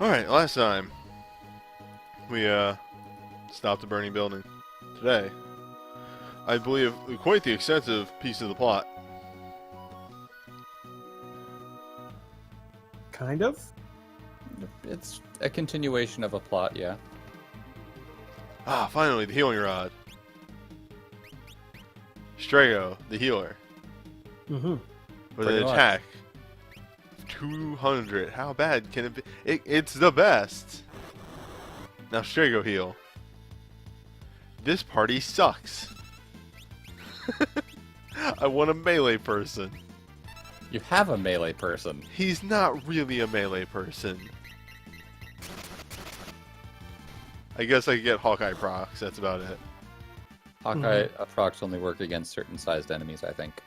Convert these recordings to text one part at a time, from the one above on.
Alright, last time we stopped a burning building. Today, I believe quite the extensive piece of the plot. Kind of. It's a continuation of a plot, yeah. Ah, finally, the healing rod. Strago, the healer. Mm-hmm. With Pretty an much. attack. 200. How bad can it be? It's the best. Now Strago heal. This party sucks. I want a melee person. You have a melee person. He's not really a melee person. I guess I could get Hawkeye procs, that's about it. Hawkeye procs only work against certain sized enemies, I think.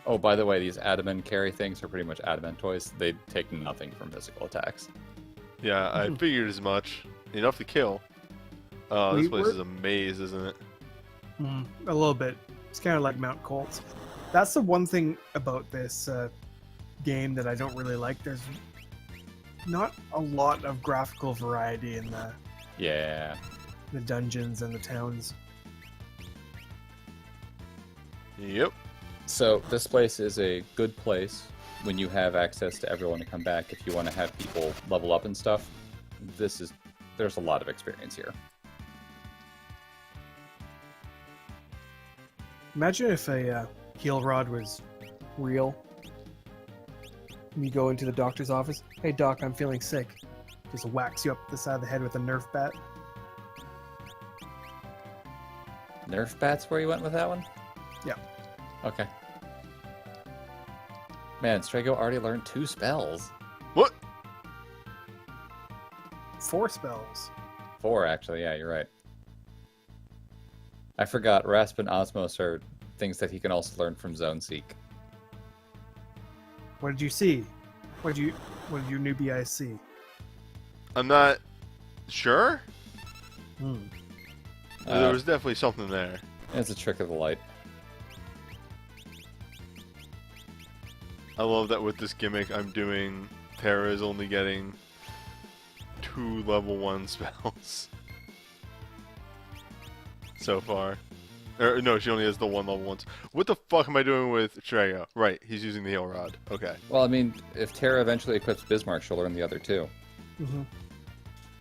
Oh, by the way, these adamant carry things are pretty much adamant toys. They take nothing from physical attacks. Yeah, I figured as much. Enough to kill. Oh, this We place were- is a maze, isn't it? A little bit. It's kind of like Mount Colts. That's the one thing about this game that I don't really like. There's not a lot of graphical variety in Yeah. the dungeons and the towns. Yep. So this place is a good place when you have access to everyone to come back. If you want to have people level up and stuff, there's a lot of experience here. Imagine if a heal rod was real. You go into the doctor's office. Hey doc, I'm feeling sick. Just whacks you up the side of the head with a Nerf bat. Nerf bats where you went with that one? Yeah. Okay. Man, Strago already learned 2 spells. What? 4 spells. 4, actually. Yeah, you're right. I forgot. Rasp and Osmos are things that he can also learn from Zone Seek. What did you see? What did your newbie eyes see? I'm not sure. Hmm. There was definitely something there. It's a trick of the light. I love that with this gimmick I'm doing, Terra is only getting 2 level 1 spells. So far. No, she only has the 1 level 1s. What the fuck am I doing with Strago? Right, he's using the heal rod. Okay. Well, I mean, if Terra eventually equips Bismarck, she'll learn the other 2. Mm-hmm.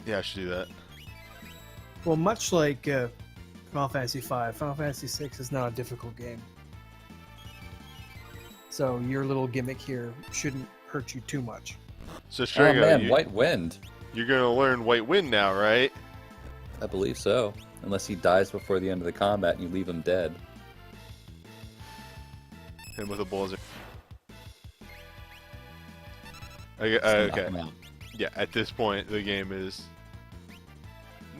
Yeah, I should do that. Well, much like Final Fantasy V, Final Fantasy VI is not a difficult game. So your little gimmick here shouldn't hurt you too much. So Oh Strago, man, White Wind. you're gonna learn White Wind now, right? I believe so. Unless he dies before the end of the combat and you leave him dead. Him with a blizzard. Just knock Okay. him out. Yeah, at this point, the game is...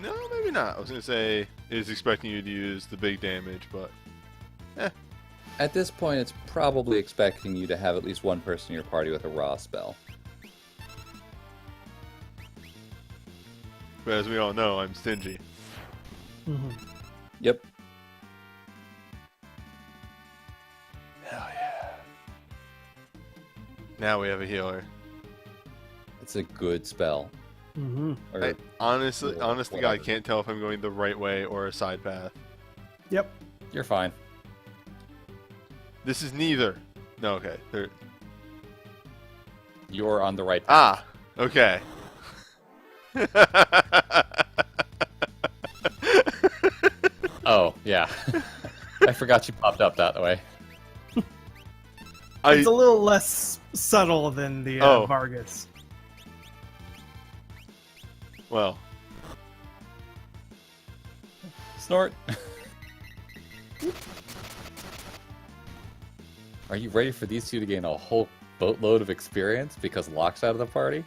No, maybe not. I was gonna say, it's expecting you to use the big damage, but... At this point, it's probably expecting you to have at least one person in your party with a raw spell. But as we all know, I'm stingy. Mm-hmm. Yep. Hell yeah. Now we have a healer. It's a good spell. Mm-hmm. Or, I, honest to God, I whatever. can't tell if I'm going the right way or a side path. Yep. You're fine. This is neither. No, okay. You're on the right path. Ah, okay. Oh, yeah. I forgot you popped up that way. It's a little less subtle than the Oh. Vargas. Well, Snort. Are you ready for these 2 to gain a whole boatload of experience because Locke's out of the party?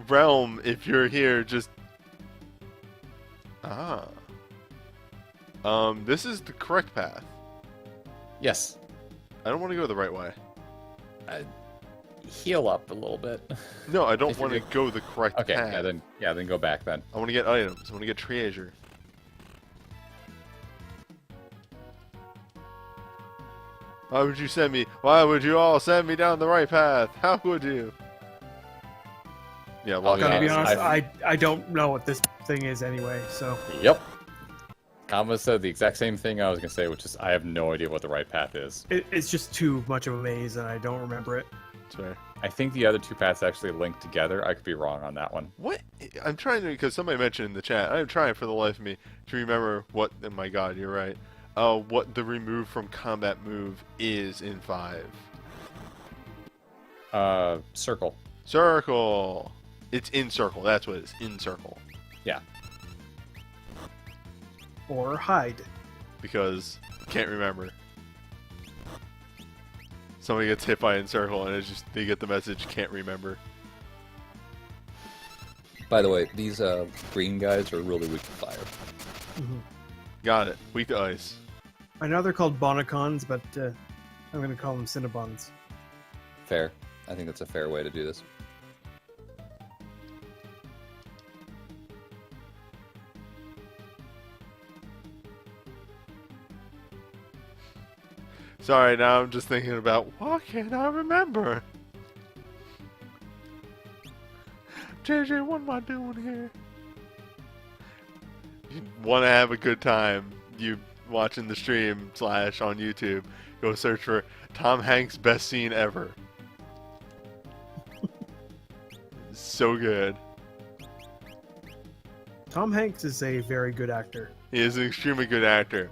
Realm, if you're here, just... Ah. This is the correct path. Yes. I don't want to go the right way. Heal up a little bit. No, I don't If you're want to go the correct Okay, path. then go back then. I want to get items. I want to get treasure. Why would you send me? Why would you all send me down the right path? How would you? Yeah, well, Gotta be Yeah, honest, I- I don't know what this thing is anyway, so... Yep. Kama said the exact same thing I was gonna say, which is I have no idea what the right path is. It's just too much of a maze, and I don't remember it. That's fair. I think the other two paths actually link together. I could be wrong on that one. What? I'm trying to, because somebody mentioned in the chat, I'm trying for the life of me to remember what, oh my god, you're right, what the remove from combat move is in 5. Circle. Circle! It's in circle, that's what it is, in circle. Yeah. Or hide. Because, can't remember. Somebody gets hit by in circle and it's just, they get the message, can't remember. By the way, these green guys are really weak to fire. Mhm. Got it. Weak to ice. I know they're called Bonacons, but I'm gonna call them Cinnabons. Fair. I think that's a fair way to do this. Sorry, now I'm just thinking about, what can I remember? JJ, what am I doing here? You want to have a good time, you watching the stream / on YouTube, go search for Tom Hanks' best scene ever. So good. Tom Hanks is a very good actor. He is an extremely good actor.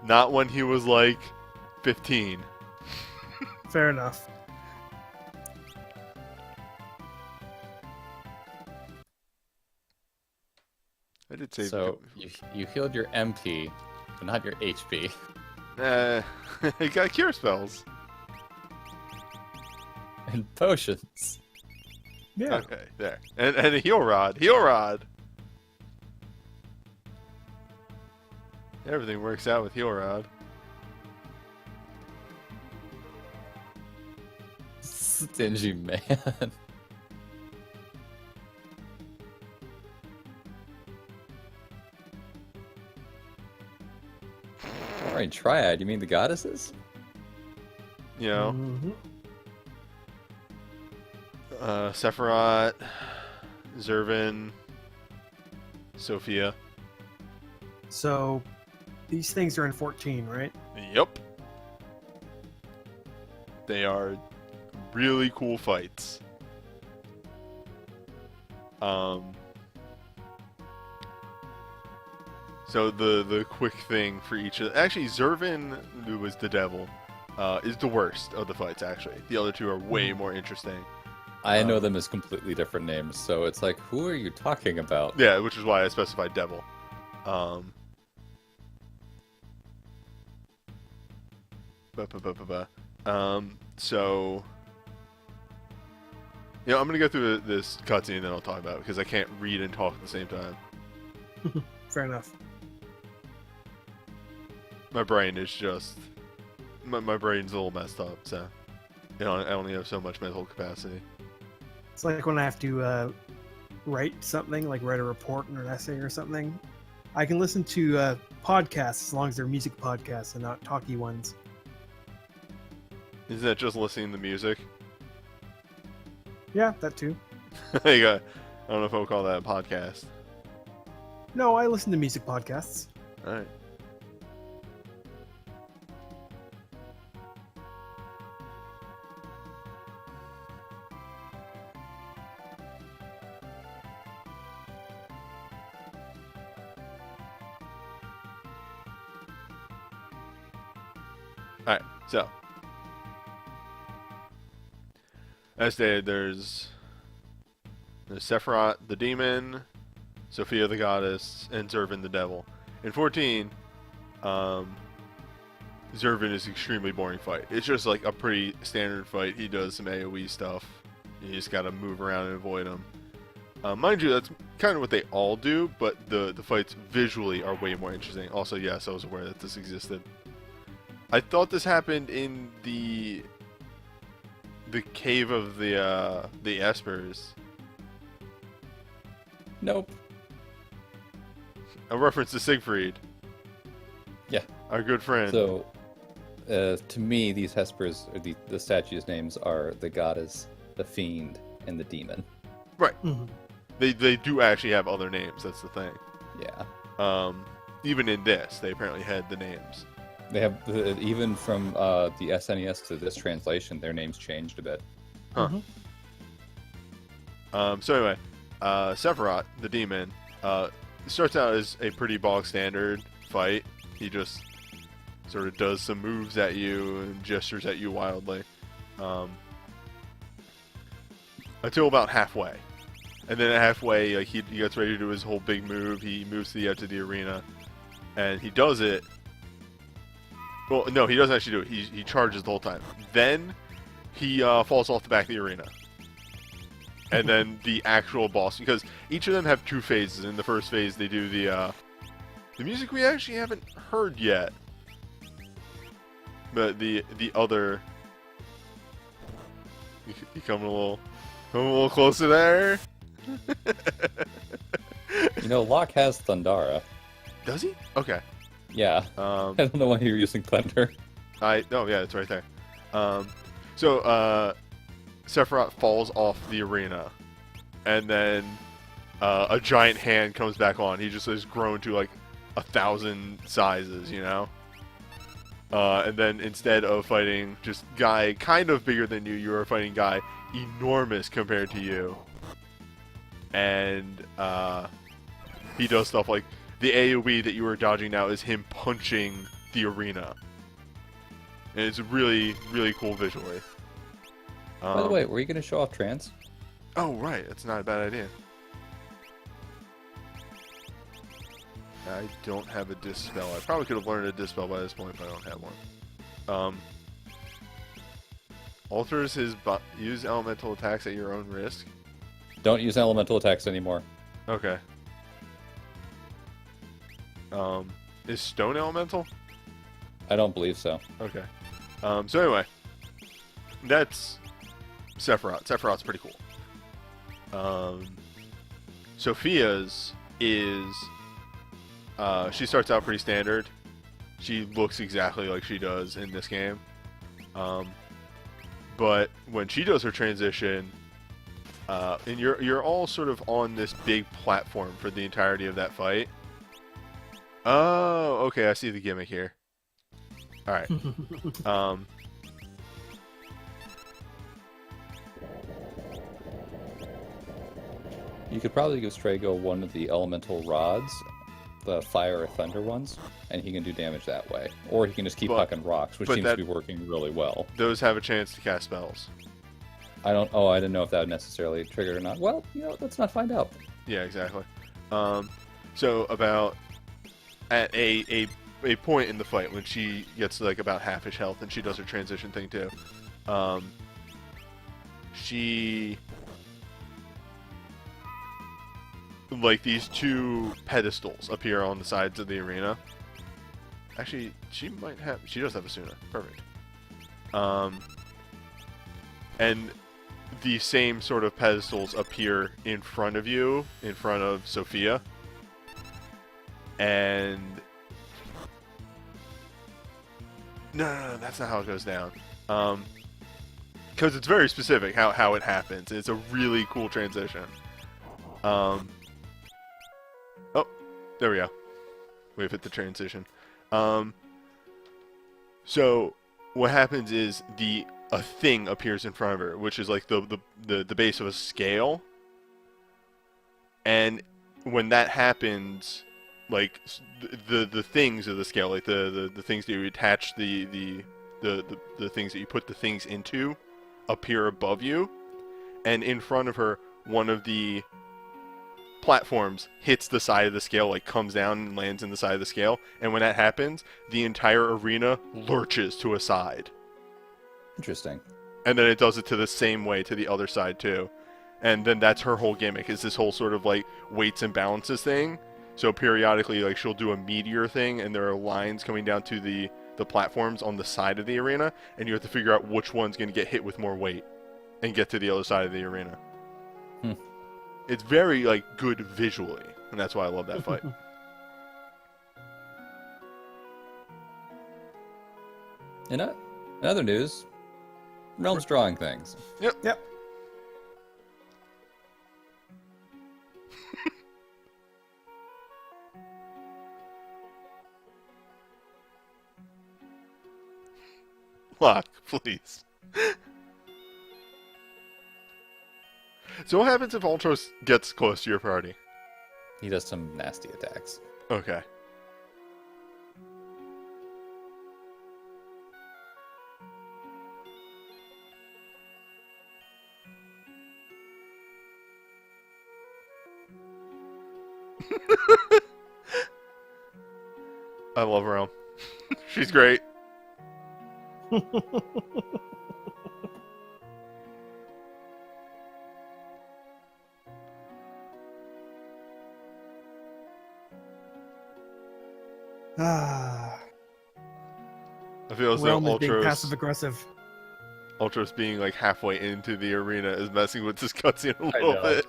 Not when he was like 15. Fair enough. I did say So you healed your MP, but not your HP. he got cure spells. And potions. Yeah. Okay, there. And a heal rod. Heal rod! Everything works out with heal rod. Stingy man. Alright, Triad, you mean the goddesses? You know? Mhm. Sephiroth, Zervin, Sophia. So, these things are in 14, right? Yup. They are really cool fights. So the quick thing for each of actually Zervin, who was the devil, is the worst of the fights. Actually, the other two are way more interesting. I know them as completely different names, so it's like, who are you talking about? Yeah, which is why I specified devil. So, you know, I'm gonna go through this cutscene and then I'll talk about it because I can't read and talk at the same time. Fair enough. My brain is just, my brain's a little messed up, so, you know, I only have so much mental capacity. It's like when I have to write something, like write a report or an essay or something. I can listen to podcasts as long as they're music podcasts and not talky ones. Isn't that just listening to music? Yeah, that too. There you go. I don't know if I would call that a podcast. No, I listen to music podcasts. Alright. Alright, so. As stated, there's Sephiroth the demon, Sophia the goddess, and Zervin the devil. In 14, Zervin is an extremely boring fight. It's just like a pretty standard fight. He does some AoE stuff. You just gotta move around and avoid him. Mind you, that's kind of what they all do, but the fights visually are way more interesting. Also, yes, I was aware that this existed. I thought this happened in the cave of the Espers. Nope. A reference to Siegfried. Yeah. Our good friend. So, To me, these Hespers, or the statues' names are the goddess, the fiend, and the demon. Right. Mhm. They do actually have other names. That's the thing. Yeah. Even in this, they apparently had the names. They have, even from the SNES to this translation, their names changed a bit. Huh. Mhm. So anyway, Sephiroth, the demon, starts out as a pretty bog standard fight. He just sort of does some moves at you and gestures at you wildly, until about halfway. And then at halfway, like he gets ready to do his whole big move. He moves to the edge of the arena, and he does it. Well, no, he doesn't actually do it. He charges the whole time. Then he falls off the back of the arena. And then the actual boss, because each of them have two phases. In the first phase, they do the music we actually haven't heard yet. But the other, you come a little closer there. Locke has Thundara. Does he? Okay. Yeah. I don't know why you're using Thunder. Yeah, it's right there. So Sephiroth falls off the arena, and then a giant hand comes back on. He just has grown to like 1,000 sizes, and then instead of fighting just guy kind of bigger than you, you are fighting guy enormous compared to you. And he does stuff like the AoE that you were dodging now is him punching the arena. And it's really, really cool visually. By the way, were you going to show off trans? Oh, right. That's not a bad idea. I don't have a Dispel. I probably could have learned a Dispel by this point, but I don't have one. Alters his use elemental attacks at your own risk. Don't use elemental attacks anymore. Okay. Is Stone elemental? I don't believe so. Okay. So anyway, that's Sephiroth. Sephiroth's pretty cool. Sophia's is she starts out pretty standard. She looks exactly like she does in this game. But when she does her transition, and you're all sort of on this big platform for the entirety of that fight. Oh, okay, I see the gimmick here. Alright. You could probably give Strago one of the elemental rods, the fire or thunder ones, and he can do damage that way. Or he can just keep hucking rocks, which seems to be working really well. Those have a chance to cast spells. I didn't know if that would necessarily trigger or not. Well, let's not find out. Yeah, exactly. So about at a point in the fight when she gets to like about half-ish health and she does her transition thing too, she like these two pedestals appear on the sides of the arena. Actually, she does have a Suna. Perfect. And the same sort of pedestals appear in front of you, in front of Sophia. And no, that's not how it goes down. Because it's very specific how it happens. It's a really cool transition. Oh, there we go. We've hit the transition. So what happens is a thing appears in front of her, which is like the base of a scale. And when that happens, like the things of the scale, like the things that you attach the things that you put the things into, appear above you, and in front of her, one of the platforms hits the side of the scale, like comes down and lands in the side of the scale, and when that happens, the entire arena lurches to a side. Interesting. And then it does it to the same way to the other side too. And then that's her whole gimmick, is this whole sort of like weights and balances thing. So periodically, like, she'll do a meteor thing, and there are lines coming down to the platforms on the side of the arena, and you have to figure out which one's going to get hit with more weight and get to the other side of the arena. It's very, like, good visually, and that's why I love that fight. In other news, Realm's drawing things. Yep. Lock, please. So what happens if Ultros gets close to your party? He does some nasty attacks. Okay. I love Realm. She's great. Ah. I feel as though Realm is being passive Ultros, aggressive. Ultros being like halfway into the arena is messing with this cutscene a I little know. bit.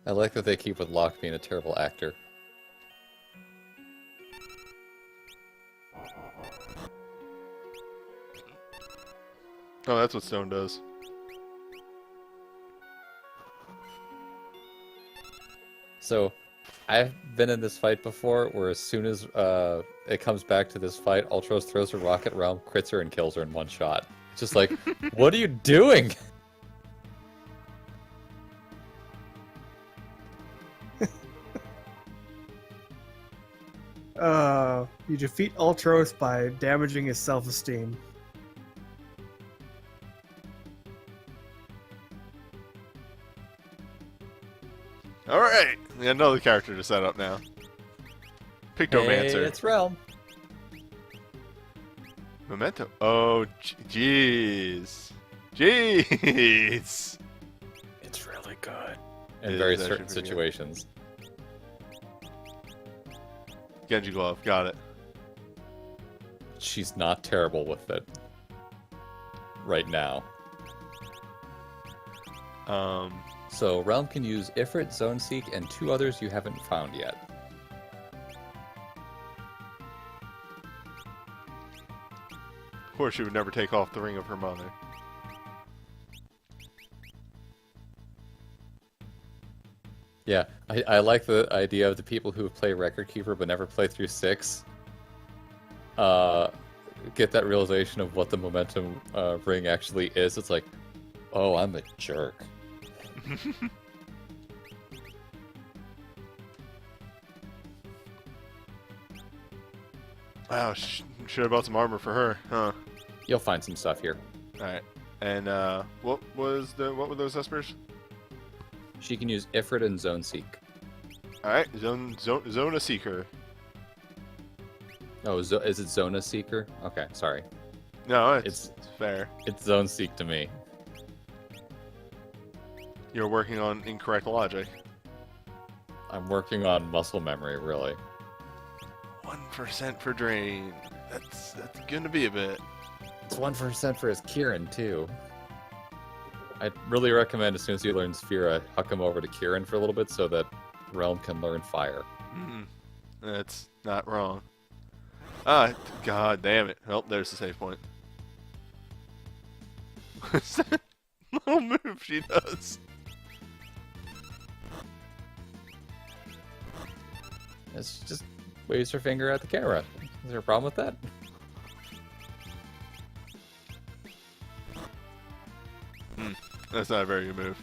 I like that they keep with Locke being a terrible actor. Oh, that's what Stone does. So, I've been in this fight before where as soon as it comes back to this fight, Ultros throws a rocket Realm, crits her, and kills her in one shot. It's just like, what are you doing? You defeat Ultros by damaging his self-esteem. Alright! We got another character to set up now. Pictomancer. Hey, it's Realm. Memento. Oh, jeez. Jeez! It's really good. It In is very actually certain pretty good. situations. Genji Glove, got it. She's not terrible with it. Right now. So, Realm can use Ifrit, Zone Seek, and 2 others you haven't found yet. Of course, she would never take off the ring of her mother. Yeah, I like the idea of the people who play Record Keeper but never play through 6. Get that realization of what the momentum ring actually is. It's like, oh, I'm a jerk. Wow, should have bought some armor for her, huh? You'll find some stuff here. Alright. And, what were those espers? She can use Ifrit and Zone Seek. Alright, Zona Seeker. Oh, is it Zona Seeker? Okay, sorry. No, it's fair. It's Zone Seek to me. You're working on incorrect logic. I'm working on muscle memory, really. 1% for drain. That's gonna be a bit. It's 1% for his Kieran, too. I'd really recommend as soon as he learns Sphera, huck him over to Kieran for a little bit so that Realm can learn Fire. That's not wrong. Ah, god damn it. Well, there's the save point. What's that little move she does? It's just waves her finger at the camera. Is there a problem with that? That's not a very good move.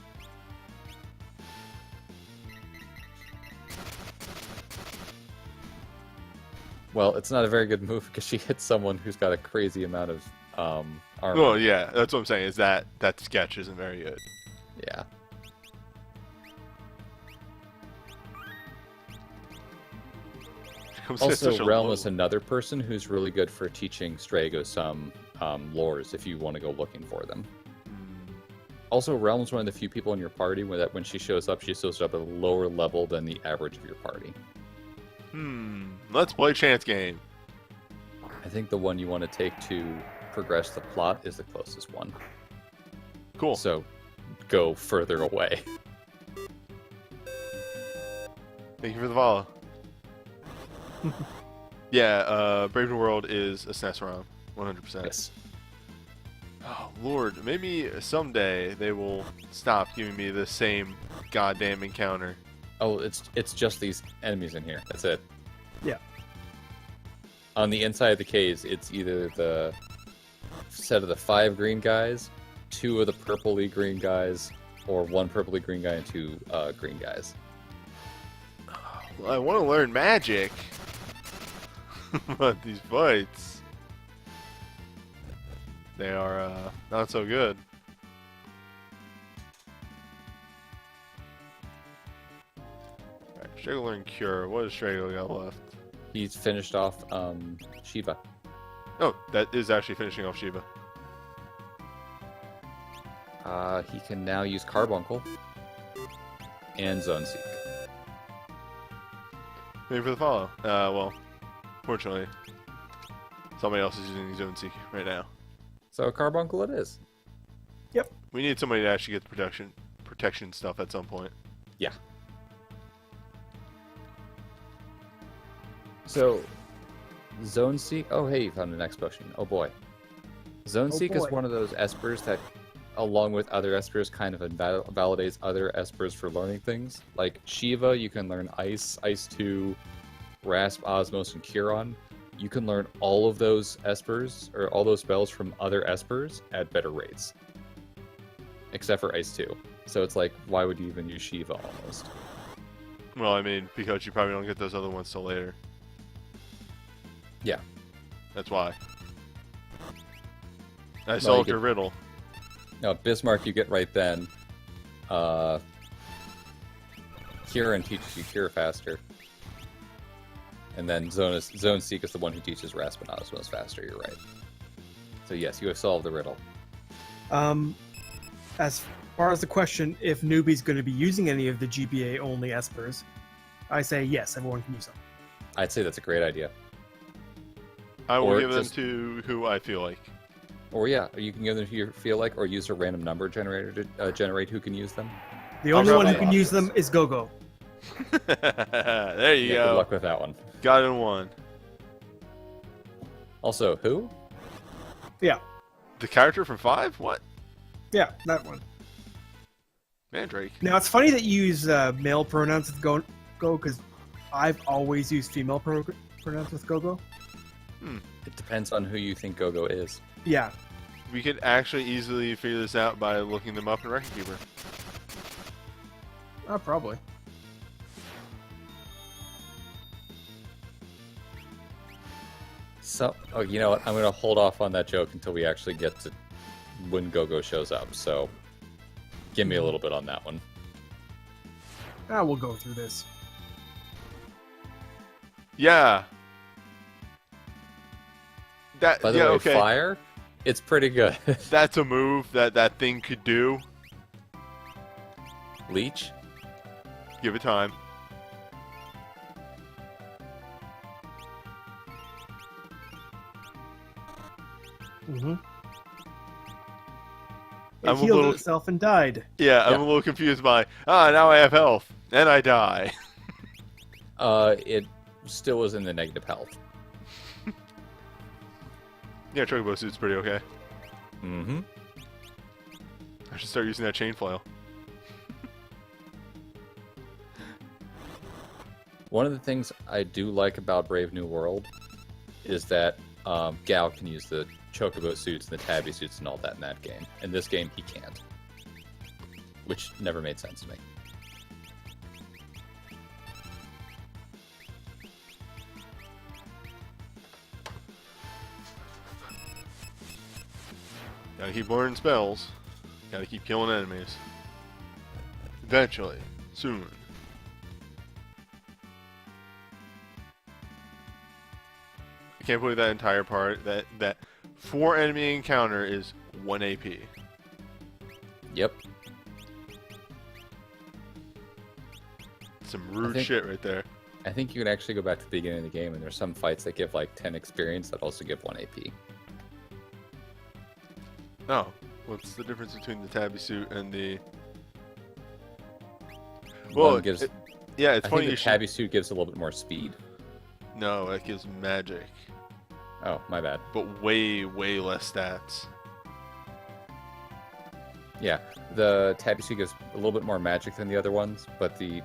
Well, it's not a very good move because she hits someone who's got a crazy amount of armor. Well, yeah, that's what I'm saying, is that sketch isn't very good. Yeah. Also, Realm is another person who's really good for teaching Strago some lores if you want to go looking for them. Also, Realm's one of the few people in your party where that when she shows up at a lower level than the average of your party. Let's play chance game. I think the one you want to take to progress the plot is the closest one. Cool. So, go further away. Thank you for the follow. Yeah, Brave New World is a SNES ROM, 100%. Yes. Oh Lord, maybe someday they will stop giving me the same goddamn encounter. Oh, it's just these enemies in here. That's it. Yeah. On the inside of the caves, it's either the set of the 5 green guys, 2 of the purpley green guys, or 1 purpley green guy and 2 green guys. Well, I want to learn magic, but these fights, they are not so good. Alright, Strago learn Cure. What does Strago got left? He's finished off Shiva. Oh, that is actually finishing off Shiva. He can now use Carbuncle and Zone Seek. Maybe for the follow. Well, fortunately, somebody else is using Zone Seek right now. So Carbuncle it is. We need somebody to actually get the protection stuff at some point. Yeah. So, Zone Seek. Oh, hey, you found the next potion. Oh boy. Zone Oh, Seek boy. is one of those espers that, along with other espers, kind of validates other espers for learning things. Like Shiva, you can learn Ice, Ice 2, Rasp, Osmos, and Curon. You can learn all of those espers, or all those spells from other espers at better rates. Except for Ice 2. So it's like, why would you even use Shiva almost? Well, I mean, because you probably don't get those other ones till later. Yeah. That's why. I you solved get- your riddle. No, Bismarck you get right then. Curon teaches you Cure faster. And then Zone Seek is the one who teaches Rasp and Osmos faster, you're right. So yes, you have solved the riddle. As far as the question, if Newbie's going to be using any of the GBA only espers, I say yes, everyone can use them. I'd say that's a great idea. I will Or give them just- to who I feel like. Or yeah, you can give them who you feel like, or use a random number generator to generate who can use them. The only one who probably can use options. them is Gogo. There you Yeah, good go. luck with that one. Got it in one. Also, who? Yeah, The character from 5? What? yeah, that one. Mandrake. Now it's funny that you use male pronouns with Go, because I've always used female pronouns with Gogo. It depends on who you think Gogo is. Yeah, We could actually easily figure this out by looking them up in Record Keeper. probably. So, oh, you know what? I'm going to hold off on that joke until we actually get to when Gogo shows up. So, give me a little bit on that one. We'll go through this. Yeah. That, By the yeah, way, okay. fire, it's pretty good. That's a move that thing could do. Leech, Give it time. Mm-hmm. It I'm a healed little- itself and died. Yeah, I'm Yeah. a little confused by, now I have health, and I die. it still is in the negative health. Yeah, Chocobo suit's pretty okay. Mm-hmm. I should start using that chain flail. One of the things I do like about Brave New World is that Gal can use the Chocobo suits and the Tabby suits and all that in that game. In this game, he can't. Which never made sense to me. Gotta keep learning spells. Gotta keep killing enemies. Eventually. Soon. I can't believe that entire part, that 4 enemy encounter is 1 AP. Yep. Some rude think- shit right there. I think you can actually go back to the beginning of the game, and there's some fights that give like 10 experience that also give 1 AP. Oh, what's the difference between the tabby suit and the? Well, One gives. yeah, it's I funny think you the should. tabby suit gives a little bit more speed. No, it gives magic, Oh, my bad. but way less stats. Yeah, the tabby suit gives a little bit more magic than the other ones, but the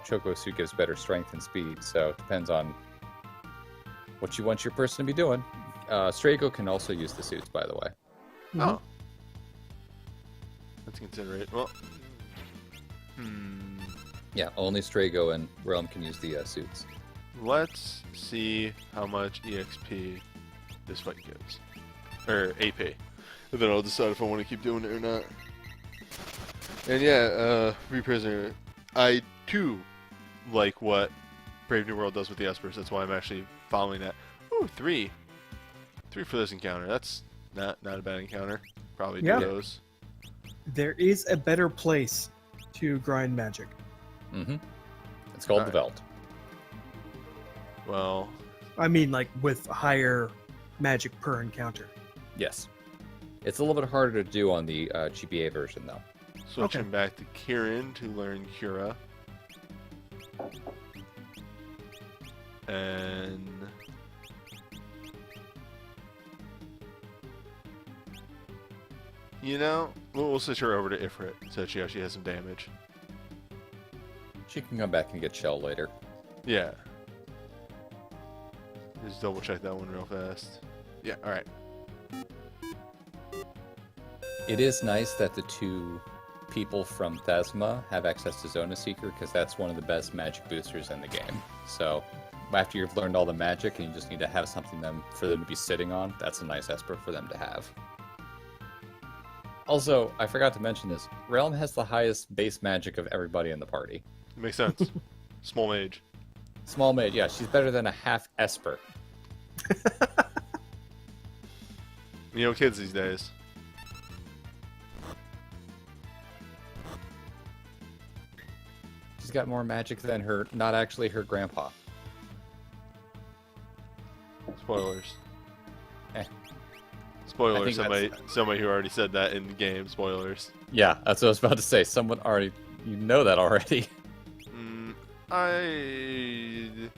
choco suit gives better strength and speed. So it depends on what you want your person to be doing. Strago can also use the suits, by the way. Mhm. Oh, let's consider it. Well, Yeah, only Strago and Realm can use the suits. let's see how much EXP this fight gives, or AP, and then I'll decide if I want to keep doing it or not. And yeah, Free Prisoner, I too like what Brave New World does with the Espers. That's why I'm actually following that. Ooh, 3 for this encounter. That's not a bad encounter. Probably do Yeah. those. There is a better place to grind magic. Mm-hmm. It's called the Alright. Veld. Well, I mean, like with higher magic per encounter. Yes. It's a little bit harder to do on the GBA version, though. switching Okay. back to Kieran to learn Cura. And you know, we'll switch her over to Ifrit so she actually has some damage. She can come back and get shell later. Yeah. Just double check that one real fast. Yeah, alright. It is nice that the 2 people from Thesma have access to Zona Seeker, because that's one of the best magic boosters in the game. So after you've learned all the magic and you just need to have something for them to be sitting on, that's a nice Esper for them to have. Also, I forgot to mention this. Realm has the highest base magic of everybody in the party. Makes sense. Small mage. Small maid, yeah, she's better than a half Esper. You know, kids these days. She's got more magic than her, not actually her grandpa. Spoilers. Eh. Spoilers. I think Somebody who already said that in the game. Spoilers. Yeah, that's what I was about to say. Someone already, you know that already. Alright,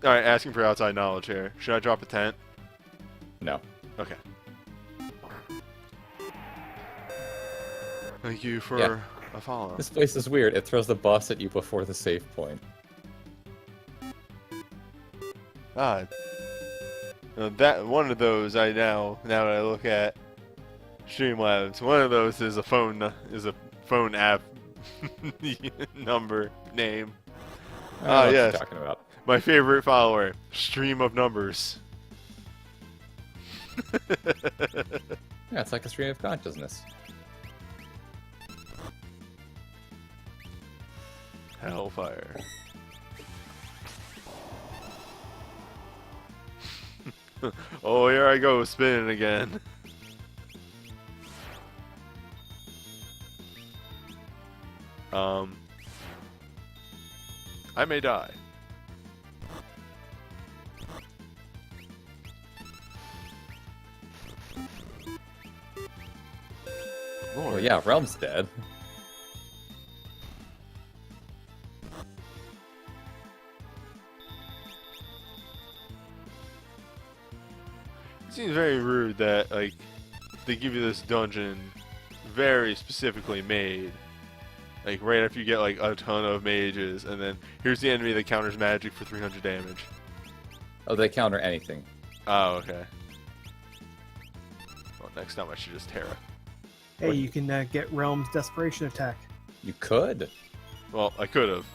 asking for outside knowledge here. Should I drop a tent? No. Okay. Thank you for Yeah. a follow. This place is weird. It throws the boss at you before the save point. Ah, that one of those now that I look at Streamlabs, one of those is a phone app number name. I don't know what yes. you're talking about. My favorite follower, stream of numbers. Yeah, it's like a stream of consciousness. Hellfire. Oh, here I go, spinning again. I may die. Lord. Well, yeah, Realm's dead. It seems very rude that, like, they give you this dungeon very specifically made. Like, right after you get, like, a ton of mages, and then here's the enemy that counters magic for 300 damage. Oh, they counter anything. Oh, okay. Well, next time I should just Terra. Hey, you can get Realm's Desperation Attack. You could. Well, I could have.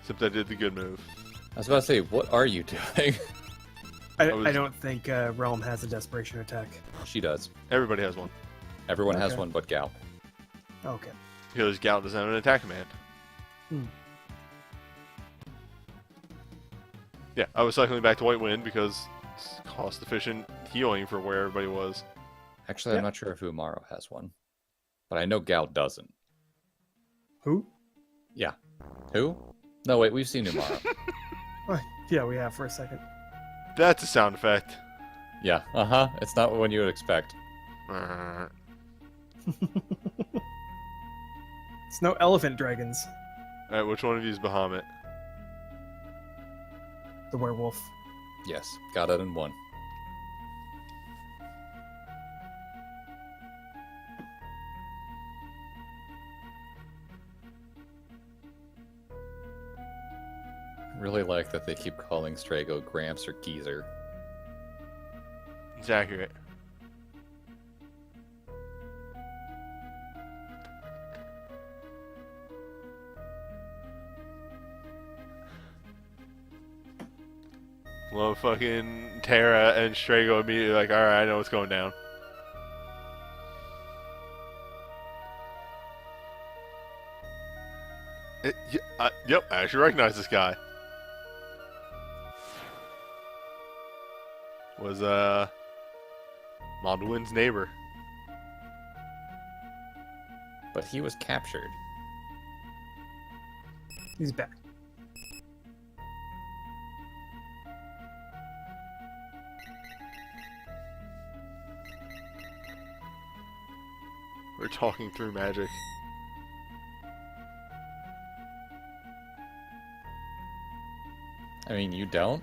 Except I did the good move. I was about to say, what are you doing? I don't think Realm has a Desperation Attack. She does. Everybody has one. Everyone has Okay. one but Gal. Okay. Because Gal doesn't have an attack command. Hmm. Yeah, I was cycling back to White Wind because it's cost-efficient healing for where everybody was. Actually, I'm not sure if Umaro has one. But I know Gal doesn't. Who? Yeah. Who? No, wait, we've seen Umara. Oh, yeah, we have for a second. That's a sound effect. Yeah, It's not one you would expect. It's no elephant dragons. Alright, which one of you is Bahamut? The werewolf. Yes, got it in one. I really like that they keep calling Strago Gramps or Geezer. It's accurate. Well, fucking Terra and Strago immediately like, alright, I know what's going down. Yep, I actually recognize this guy. Was, Mondwin's neighbor. But he was captured. He's back. We're talking through magic. I mean, you don't?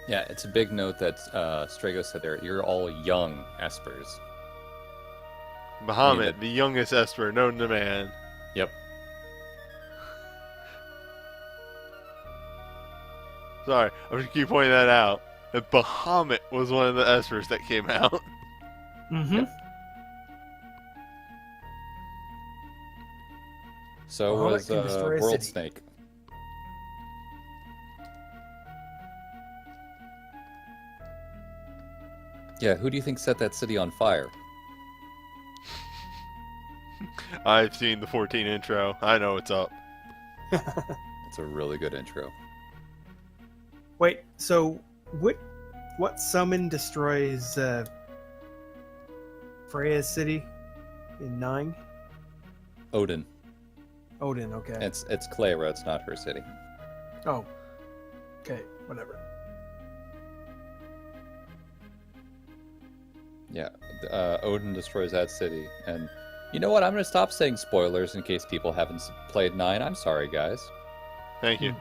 Yeah, it's a big note that Strago said there. You're all young Espers. Bahamut, the youngest Esper known to man. Yep. Sorry, I'm just keep pointing that out. That Bahamut was one of the Espers that came out. Mm-hmm. Yep. So Bahamut was can destroy a World city. Snake. Yeah, who do you think set that city on fire? I've seen the 14 intro. I know what's up. It's a really good intro. Wait, so what summon destroys Freya's city in 9? Odin. Odin, okay. It's Clara, it's not her city. Oh. Okay, whatever. Yeah, Odin destroys that city. And you know what? I'm going to stop saying spoilers in case people haven't played 9. I'm sorry, guys. Thank you.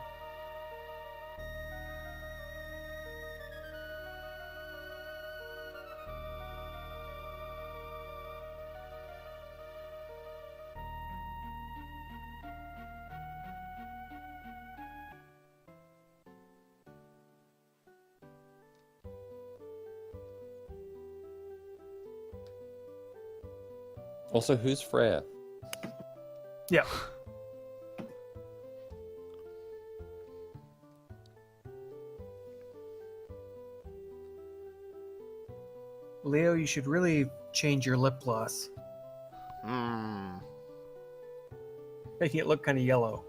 Also, who's Freya? Yeah. Leo, you should really change your lip gloss. Making it look kind of yellow.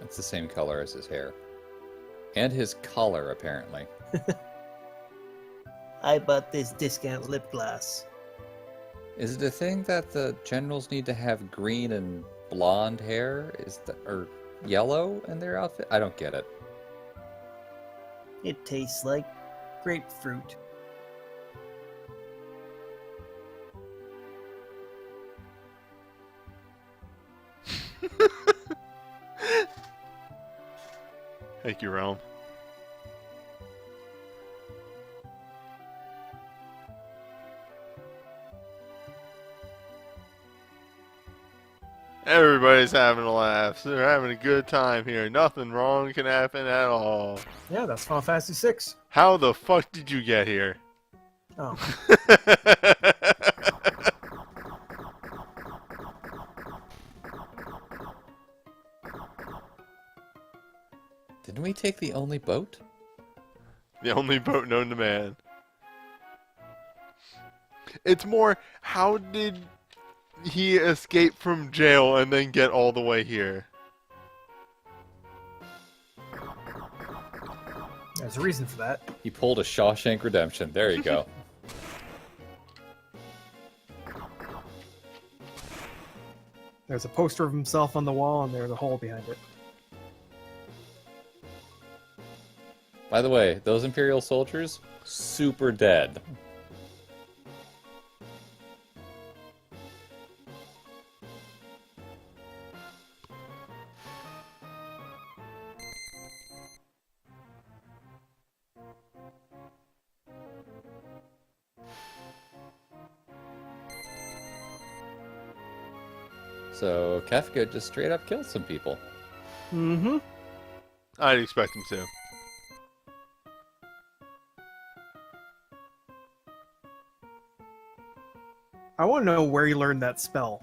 It's the same color as his hair. And his collar, apparently. I bought this discount lip gloss. Is it a thing that the generals need to have green and blonde hair? Or yellow in their outfit? I don't get it. It tastes like grapefruit. Thank you, Realm. Everybody's having a laugh. They're having a good time here. Nothing wrong can happen at all. Yeah, that's Final Fantasy 6. How the fuck did you get here? Oh. Didn't we take the only boat? The only boat known to man. It's more, how did he escape from jail and then get all the way here? There's a reason for that. He pulled a Shawshank Redemption. There you go. There's a poster of himself on the wall, and there's a hole behind it. By the way, those Imperial soldiers, super dead. So Kefka just straight up killed some people. Mm-hmm. I'd expect him to. I want to know where he learned that spell.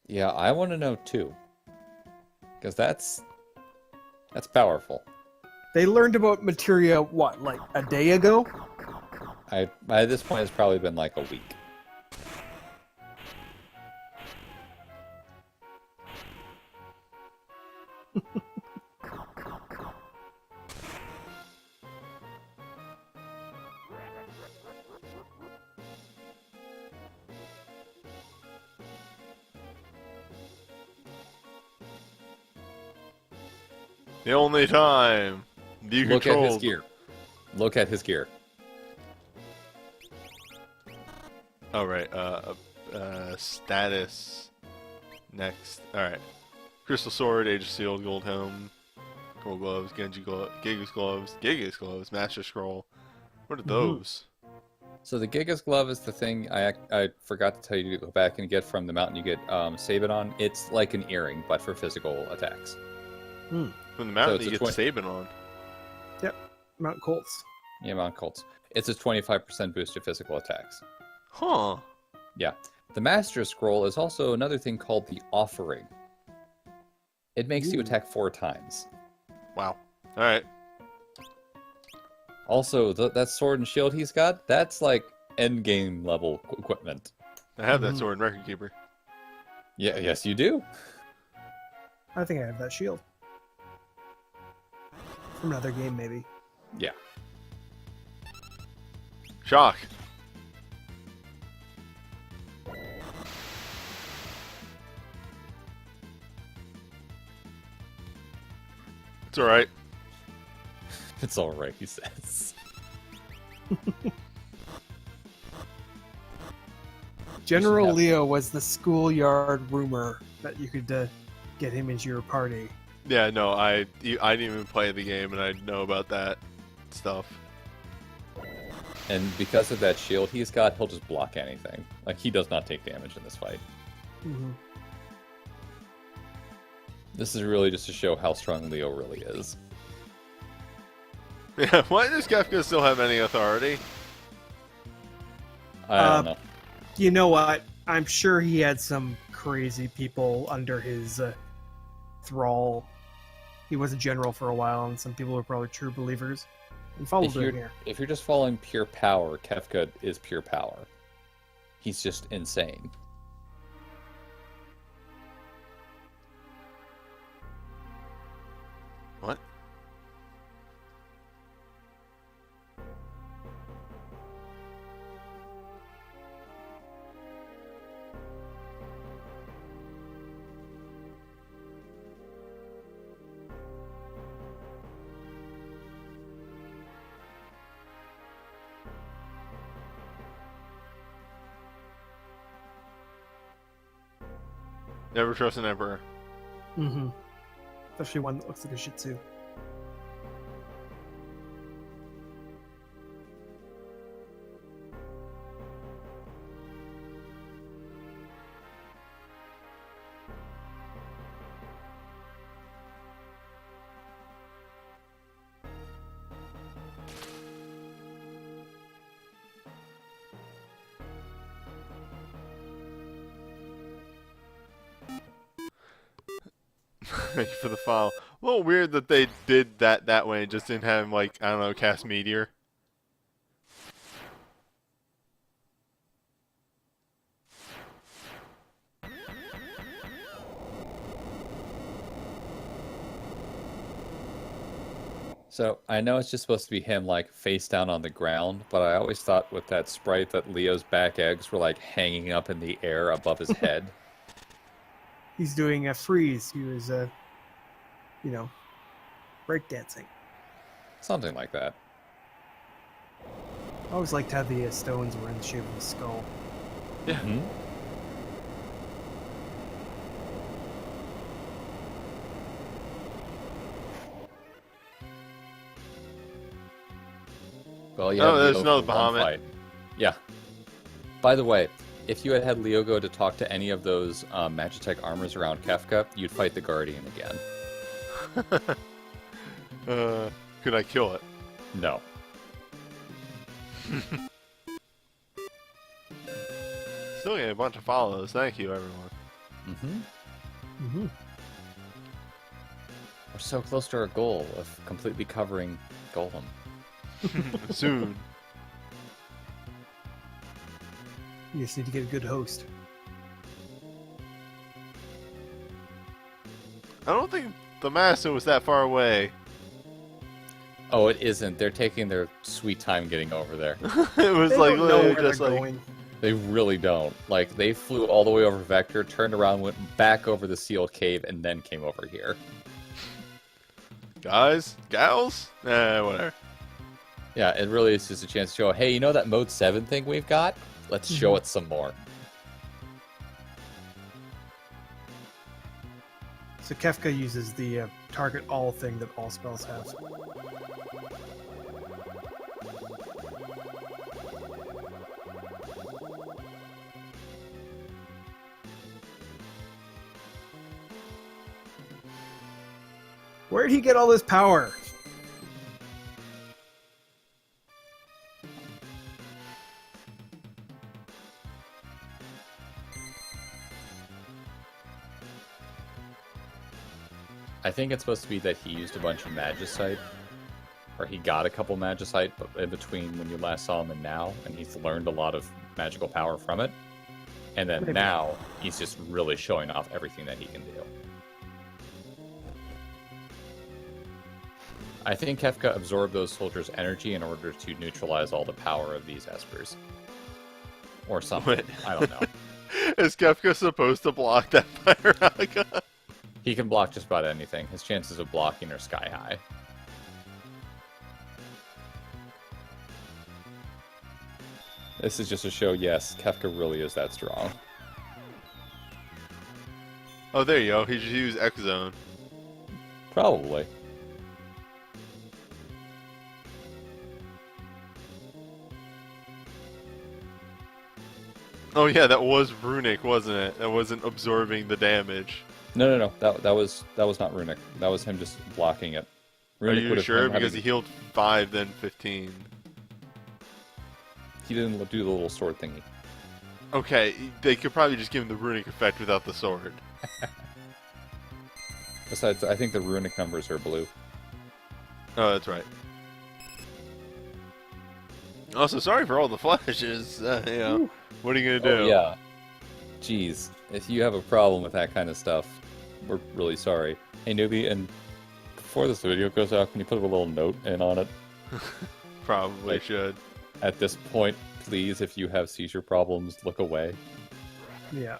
Yeah, I want to know too. Because that's powerful. They learned about materia, what, like a day ago? By this point, it's probably been like a week. The only time you Look at his control. gear. Look at his gear. Oh right. Status. Next. All right. Crystal sword, Age of Steel, gold helm, gold gloves, Gigas gloves, Master Scroll. What are those? So the Gigas glove is the thing I forgot to tell you to go back and get from the mountain. You get Sabin. It's like an earring, but for physical attacks. Hmm. From the mountain, So you it's get a Sabin on. Yep. Mount Colts. Yeah, Mount Colts. It's a 25% boost to physical attacks. Huh. Yeah. The Master Scroll is also another thing called the Offering. It makes you Ooh. attack 4 times. Wow. All right. Also, that sword and shield he's got, that's like endgame level equipment. I have that Mhm. sword in Record Keeper. Yeah, yes you do. I think I have that shield. From another game, maybe. Yeah. Shock. It's all right. It's alright, he says. General have- Leo was the schoolyard rumor that you could get him into your party. Yeah, no, I didn't even play the game, and I know about that stuff. And because of that shield he's got, he'll just block anything. Like, he does not take damage in this fight. Mm-hmm. This is really just to show how strong Leo really is. Yeah, why does Kefka still have any authority? I don't know. You know what? I'm sure he had some crazy people under his thrall. He was a general for a while, and some people were probably true believers and followed him here. If you're just following pure power, Kefka is pure power. He's just insane. What? Never trust an emperor. Mm-hmm. Especially one that looks like a Shih Tzu. Thank you for the file. A little weird that they did that way and just didn't have him, like, I don't know, cast Meteor. So I know it's just supposed to be him like face down on the ground, but I always thought with that sprite that Leo's back eggs were like hanging up in the air above his head. He's doing a freeze. He was, breakdancing. Something like that. I always liked how the stones were in the shape of a skull. Yeah. Mhm. Well, you Oh, have there's Leo another for one Bahamut. fight. Yeah. By the way, if you had had Leo go to talk to any of those Magitech armors around Kefka, you'd fight the Guardian again. Could I kill it? No. Still getting a bunch of follows. Thank you, everyone. Mm-hmm. We're so close to our goal of completely covering Golem. Soon. You just need to get a good host. I don't think the master was that far away. Oh, it isn't. They're taking their sweet time getting over there. It was They like don't know literally where just they're like going. They really don't. Like, they flew all the way over Vector, turned around, went back over the sealed cave, and then came over here. guys, gals, whatever. Yeah, it really is just a chance to show, hey, you know that Mode 7 thing we've got? Let's show it some more. So Kefka uses the target all thing that all spells have. Where'd he get all this power? I think it's supposed to be that he used a bunch of Magicite, or he got a couple Magicite, but in between when you last saw him and now, and he's learned a lot of magical power from it. And then Maybe. now, he's just really showing off everything that he can do. I think Kefka absorbed those soldiers' energy in order to neutralize all the power of these Espers. Or something. Wait. I don't know. Is Kefka supposed to block that fire icon? He can block just about anything. His chances of blocking are sky high. This is just to show, yes, Kefka really is that strong. Oh, there you go. He just used X Zone. Probably. Oh yeah, that was runic, wasn't it? That wasn't absorbing the damage. No. That was not Runic. That was him just blocking it. Are Runic you would have sure? him Because he having- healed 5, then 15. he didn't do the little sword thingy. Okay, they could probably just give him the runic effect without the sword. Besides, I think the Runic numbers are blue. Oh, that's right. Also, sorry for all the flashes. What are you gonna do? Oh, yeah. Jeez. If you have a problem with that kind of stuff, we're really sorry. Hey, newbie, and before this video goes out, can you put a little note in on it? Probably Like- should. At this point, please, if you have seizure problems, look away. Yeah.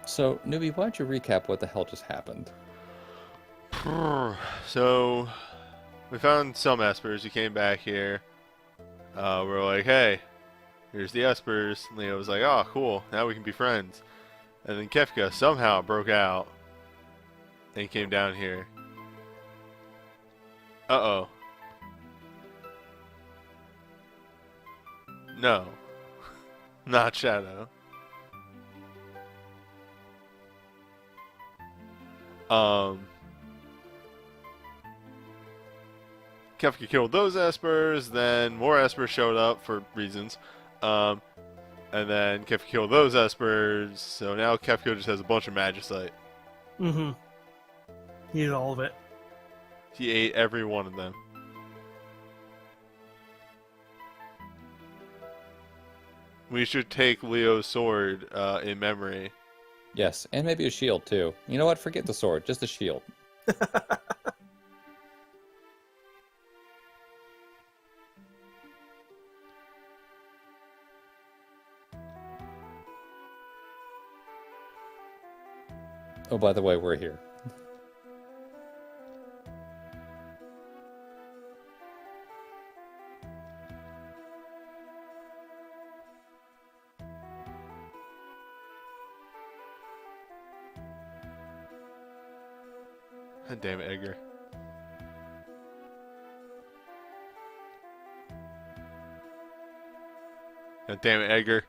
So, newbie, why don't you recap what the hell just happened? So, we found some Espers who came back here. We're like, hey, here's the Espers. And Leo was like, oh, cool, now we can be friends. And then Kefka somehow broke out and came down here. Uh-oh. No. Not Shadow. Kefka killed those Espers, then more Espers showed up for reasons. And then Kefka killed those Espers, so now Kefka just has a bunch of Magicite. Mm-hmm. He ate all of it. He ate every one of them. We should take Leo's sword in memory. Yes, and maybe a shield too. You know what? Forget the sword, just a shield. Oh, by the way, we're here. God damn it, Edgar. God damn it, Edgar.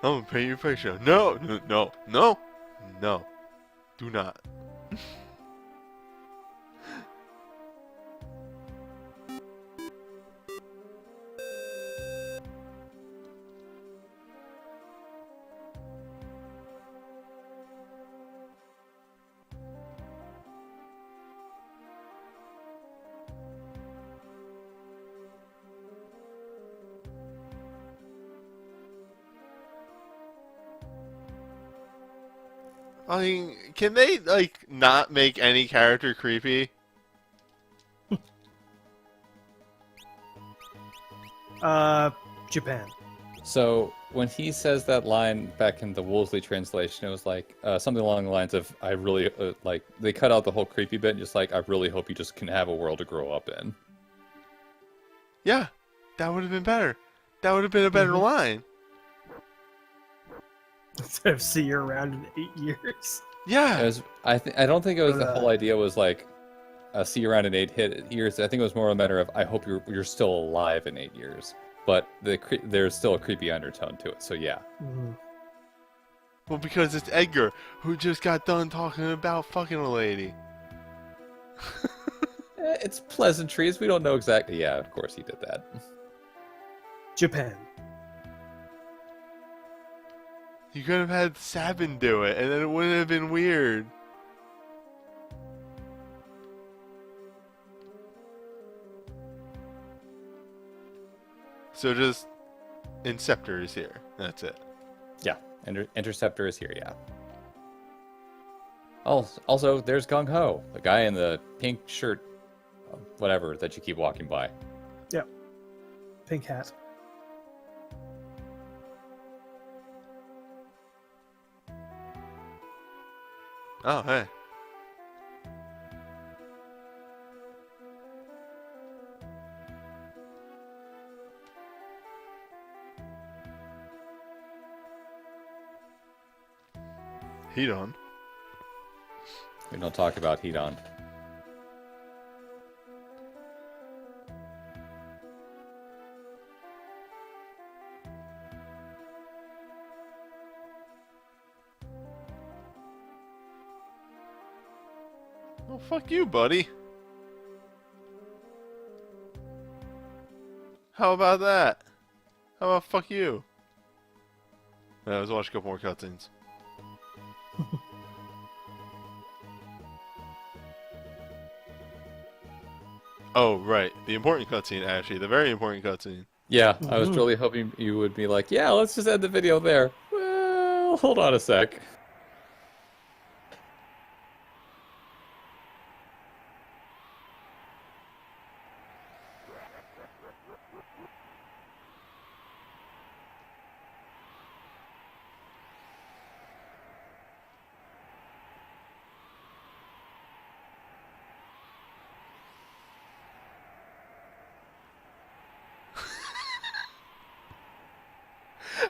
I'm gonna paint you a picture. No, no, no, no, no. Do not. I mean, can they, like, not make any character creepy? Japan. So when he says that line back in the Wolseley translation, it was like something along the lines of, "I really like." They cut out the whole creepy bit, and just like, "I really hope you just can have a world to grow up in." Yeah, that would have been better. That would have been a better line. Instead of see you around in 8 years. Yeah. It was, I don't think it was the But, whole idea was like, see you around in 8 years. I think it was more a matter of, I hope you're still alive in 8 years. But there's still a creepy undertone to it. So yeah. Well, because it's Edgar, who just got done talking about fucking a lady. It's pleasantries. We don't know exactly. Yeah, of course he did that. Japan. You could have had Sabin do it, and then it wouldn't have been weird. So just Inceptor is here. That's it. Yeah, Interceptor is here. Yeah. Also, there's Gung Ho, the guy in the pink shirt, whatever that you keep walking by. Yep. Pink hat. Oh, hey. Heat on. We don't talk about Heat On. Well, fuck you, buddy. How about that? How about fuck you? Let's watch a couple more cutscenes. Oh, right. The important cutscene, actually. The very important cutscene. Yeah, I was really hoping you would be like, yeah, let's just end the video there. Well, hold on a sec.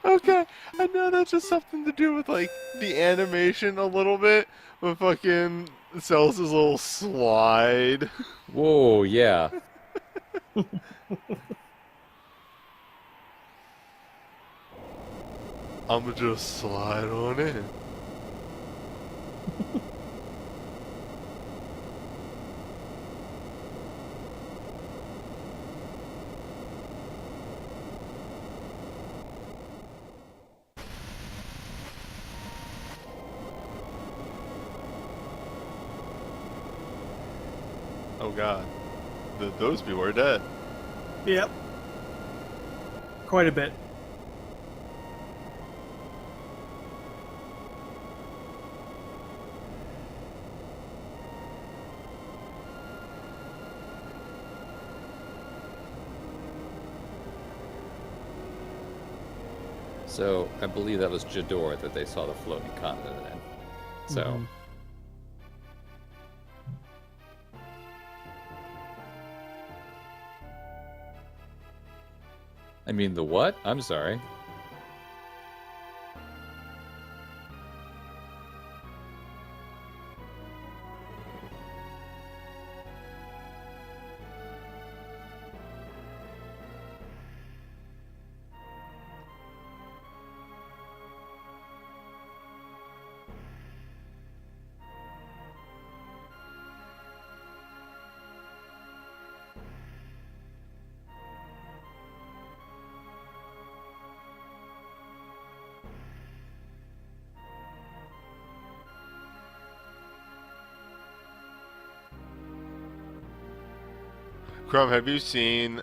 Okay, I know that's just something to do with like the animation a little bit, but fucking Cell's little slide. Whoa, yeah. I'ma just slide on in. Oh god. Those people are dead. Yep. Quite a bit. So I believe that was Jador that they saw the floating continent in. So. Mhm. I mean, the what? I'm sorry. Crumb, have you seen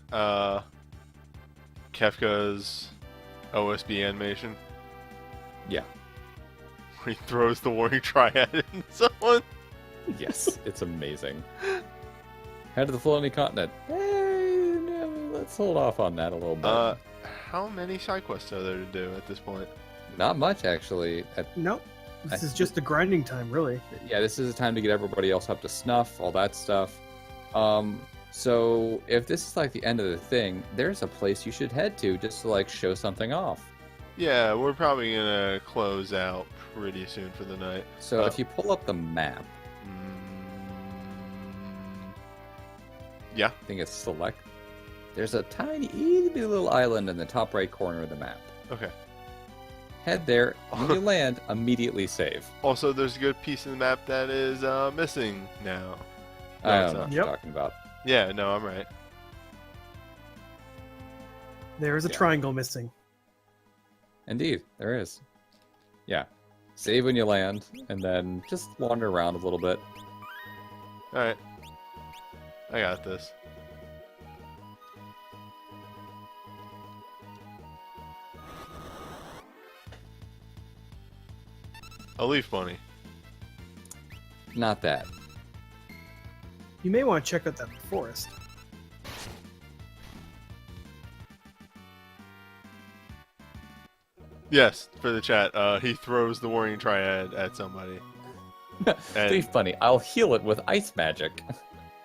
Kefka's OSB animation? Yeah. Where he throws the warning triad in someone? Yes, it's amazing. Head to the floating continent. Hey, no, let's hold off on that a little bit. How many side quests are there to do at this point? Not much, actually. Nope. This is just a grinding time, really. Yeah, this is a time to get everybody else up to snuff, all that stuff. So if this is like the end of the thing, there's a place you should head to just to like show something off. Yeah, we're probably gonna close out pretty soon for the night. So if you pull up the map, Yeah. I think it's select. There's a tiny, itty little island in the top right corner of the map. Okay. Head there. When you land, immediately save. Also, there's a good piece of the map that is missing now. No, I it's don't know not. what you're talking about. Yeah, no, I'm right. There is a Yeah. triangle missing. Indeed, there is. Yeah. Save when you land, and then just wander around a little bit. Alright. I got this. A leaf bunny. Not that. You may want to check out that forest. Yes, for the chat. He throws the warning triad at somebody. And- Be funny. I'll heal it with ice magic.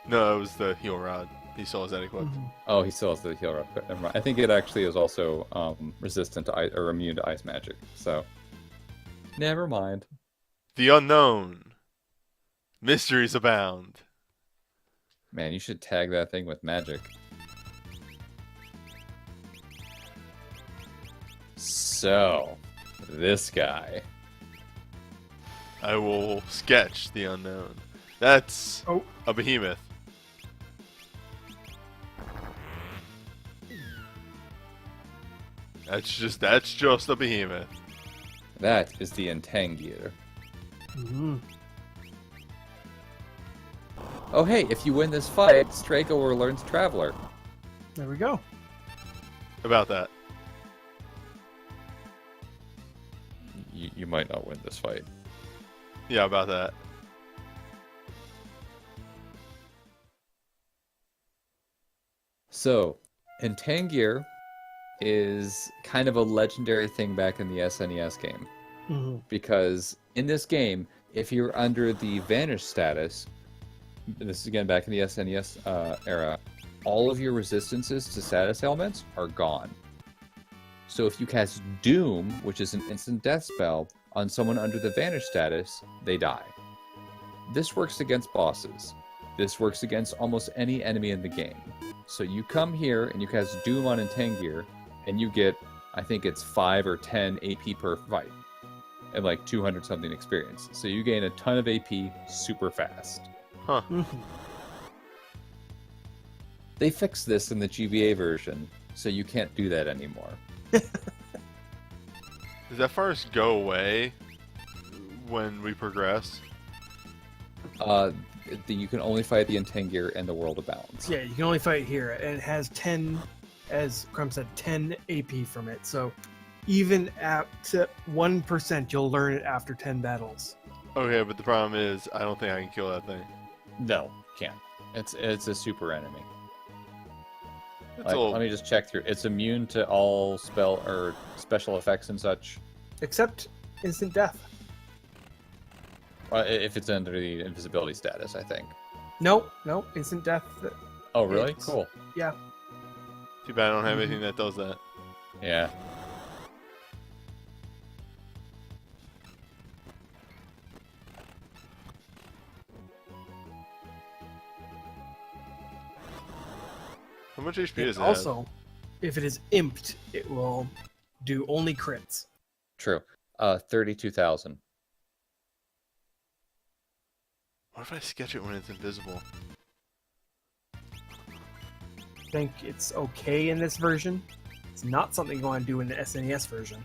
No, it was the heal rod. He still has that equipped. Mhm. Oh, he still has the heal rod. Never mind. I think it actually is also resistant to ice, or immune to ice magic. So, never mind. The unknown. Mysteries abound. Man, you should tag that thing with magic. So, this guy. I will sketch the unknown. That's Oh. a behemoth. That's just a behemoth. That is the Entangier. Mhm. Oh, hey, if you win this fight, Strago will learn to Traveler. There we go. About that. You might not win this fight. Yeah, about that. So, Entangier is kind of a legendary thing back in the SNES game. Mhm. Because in this game, if you're under the Vanish status, this is again back in the SNES era, all of your resistances to status ailments are gone. So if you cast Doom, which is an instant death spell, on someone under the Vanish status, they die. This works against bosses. This works against almost any enemy in the game. So you come here and you cast Doom on Entangir, and you get, I think it's 5 or 10 AP per fight, and like 200 something experience. So you gain a ton of AP super fast. Huh. They fixed this in the GBA version, so you can't do that anymore. Does that first go away when we progress? You can only fight the Entangir and the World of Balance. Yeah, you can only fight here, and it has 10, as Crumb said, 10 AP from it. So even at 1%, you'll learn it after 10 battles. Okay, but the problem is, I don't think I can kill that thing. No, can't. It's a super enemy. It's old. Let me just check through. It's immune to all spell or special effects and such. Except instant death. If it's under the invisibility status, I think. Nope, instant death. Oh, really? It's- Cool. Yeah. Too bad I don't have anything that does that. Yeah. How much HP does it have? Also, if it is imped, it will do only crits. True. 32,000. What if I sketch it when it's invisible? I think it's okay in this version. It's not something you want to do in the SNES version.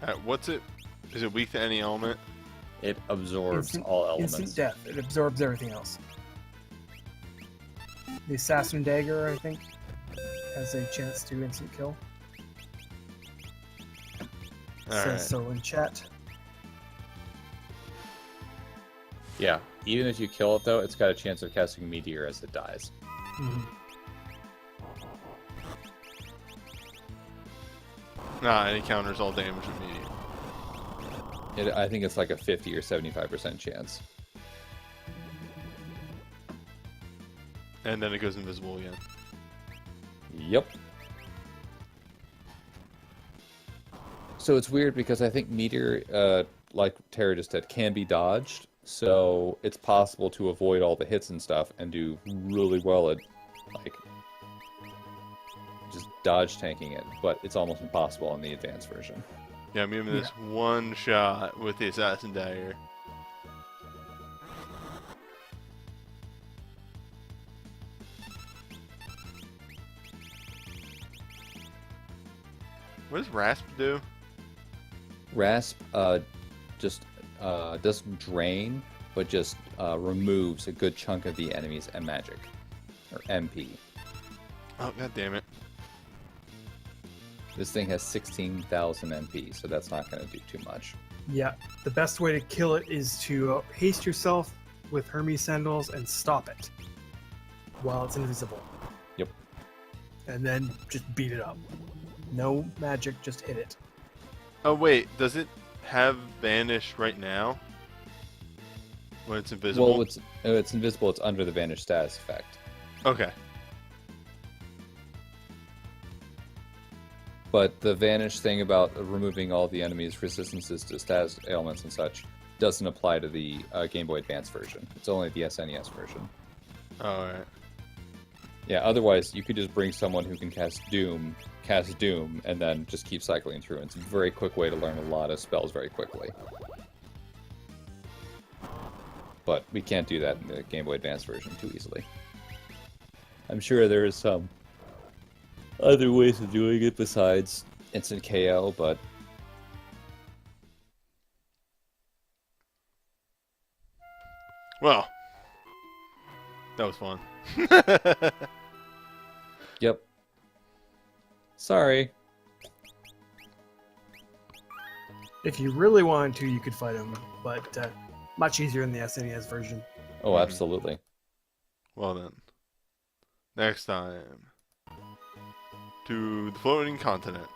Alright, what's it? Is it weak to any element? It absorbs all elements. Instant death. It absorbs everything else. The Assassin Dagger, I think, has a chance to instant kill. Alright. Says so in chat. Yeah. Even if you kill it, though, it's got a chance of casting Meteor as it dies. Mhm. Nah, it counters all damage immediately. I think it's like a 50 or 75% chance. And then it goes invisible again. Yep. So it's weird because I think Meteor, like Tara just said, can be dodged. So it's possible to avoid all the hits and stuff and do really well at, like, just dodge tanking it. But it's almost impossible in the advanced version. Yeah, I'm giving this one shot with the Assassin Dagger. What does Rasp do? Rasp just doesn't drain, but just removes a good chunk of the enemy's magic, or MP. Oh, god damn it. This thing has 16,000 MP, so that's not going to do too much. Yeah, the best way to kill it is to haste yourself with Hermes Sandals and stop it while it's invisible. Yep. And then just beat it up. No magic, just hit it. Oh, wait, does it have Vanish right now? When it's invisible? Well, it's invisible. It's under the Vanish status effect. Okay. But the Vanish thing about removing all the enemy's resistances to status ailments and such doesn't apply to the Game Boy Advance version. It's only the SNES version. Alright. Yeah, otherwise you could just bring someone who can cast Doom, and then just keep cycling through. It's a very quick way to learn a lot of spells very quickly. But we can't do that in the Game Boy Advance version too easily. I'm sure there is some other ways of doing it besides instant KO, but Well, that was fun. yep. Sorry. If you really wanted to, you could fight him, but much easier in the SNES version. Oh, absolutely. Well then. Next time. To the floating continent.